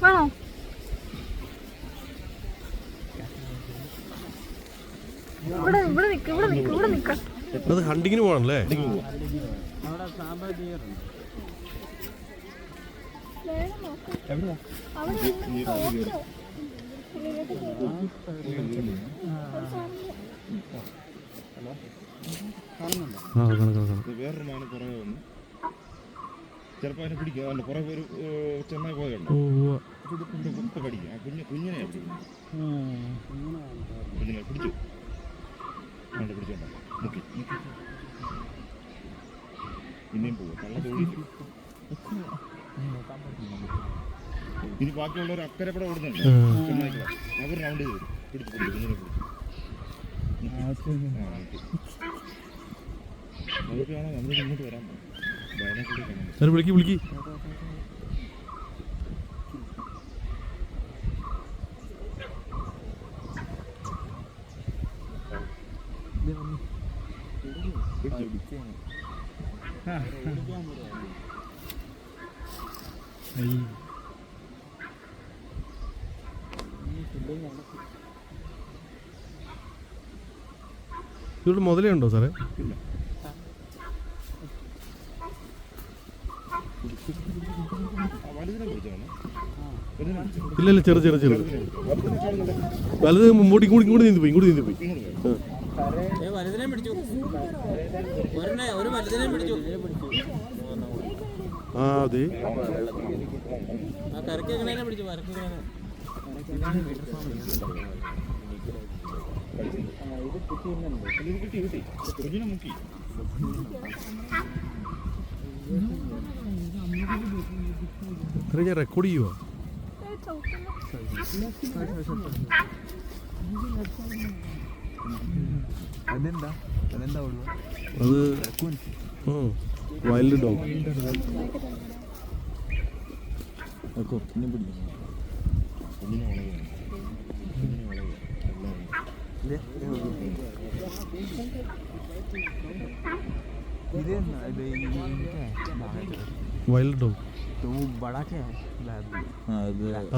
വേണോ? ഇവിടെ നിക്ക. അത് ഹണ്ടിങ്ങിന് പോകണല്ലേ? വേറൊരു മാന പുറകെ വന്നു ചിലപ്പോ അതിനെ പിടിക്കും. കുറെ പേര് ചെന്നായി പോയുണ്ട് പഠിക്കും. ആ കുഞ്ഞിനെ പിടിച്ചു പിടിച്ചോണ്ട മുക്കി പിന്നെയും പോകും. കള്ള തൊഴിൽ ഇനി ബാക്കിയുള്ളവർ അക്കരെ കൂടെ ഓടുന്നുണ്ട്. ചെന്നായിക്കളെ അവർ റൗണ്ട് ചെയ്ത് വരും. പിടിച്ചു കുഞ്ഞിനെ പിടിച്ചു. അതൊക്കെയാണോ നമ്മൾ ഇങ്ങോട്ട് വരാൻ പോകും. വിളിക്ക് ഇവിടെ മുതലുണ്ടോ സാറേ? ഇല്ല ചെറു വലുത് മുമ്പോട്ട് ഇങ്ങോട്ട് നീന്തി പോയി. ആ അതെ ഞാൻ റെക്കോർഡ് ചെയ്യുവാ. അത് വൈൽഡ് ഡോഗ്. वाइल्ड डॉग तो वो बड़ा क्या है?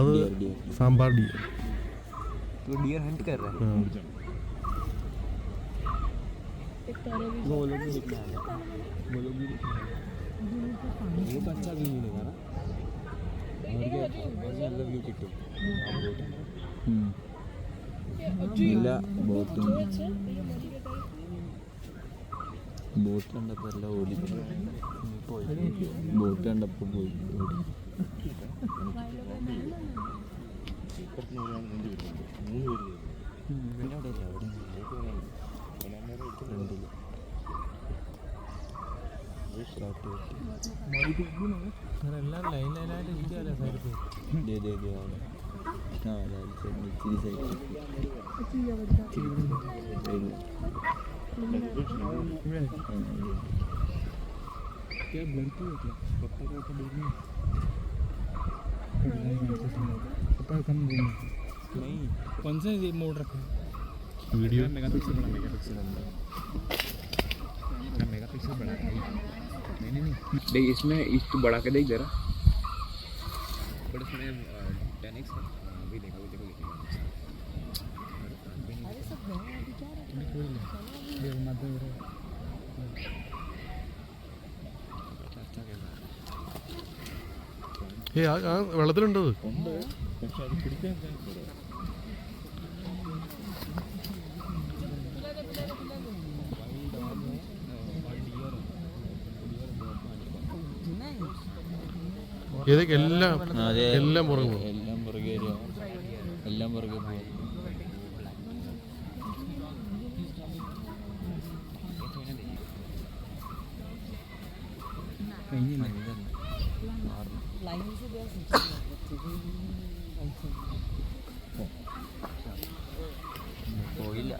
അത് സാമ്പാർ ഡിയർ. तो डियर हंट कर रहा है. वो लोग भी दिखने आए. वो तो अच्छा व्यू मिलेगा ना. और क्या बहुत अच्छा व्यू किट्टू. ഇല്ല ബോട്ട് കണ്ടപ്പോൾ എല്ലാം ഓടി. ബോട്ട് കണ്ടപ്പോൾ പോയി ഓടി. എല്ലാം ലൈനായിട്ട് ഇരിക്കാല്ലേ സൈഡിൽ. कौन सा मोड रखा है? वीडियो मेगापिक्सल बड़ा मेगापिक्सल बड़ा नहीं देख इसमें इसको बढ़ा के देख जरा. बड़े इसमें 10x भी देखो വെള്ളത്തിലുണ്ടത്. പക്ഷെ അത് പിടിക്കാൻ ഏതൊക്കെ എല്ലാം പുറകെ പോകും. എല്ലാം പുറകെ പോകും. പോയില്ല.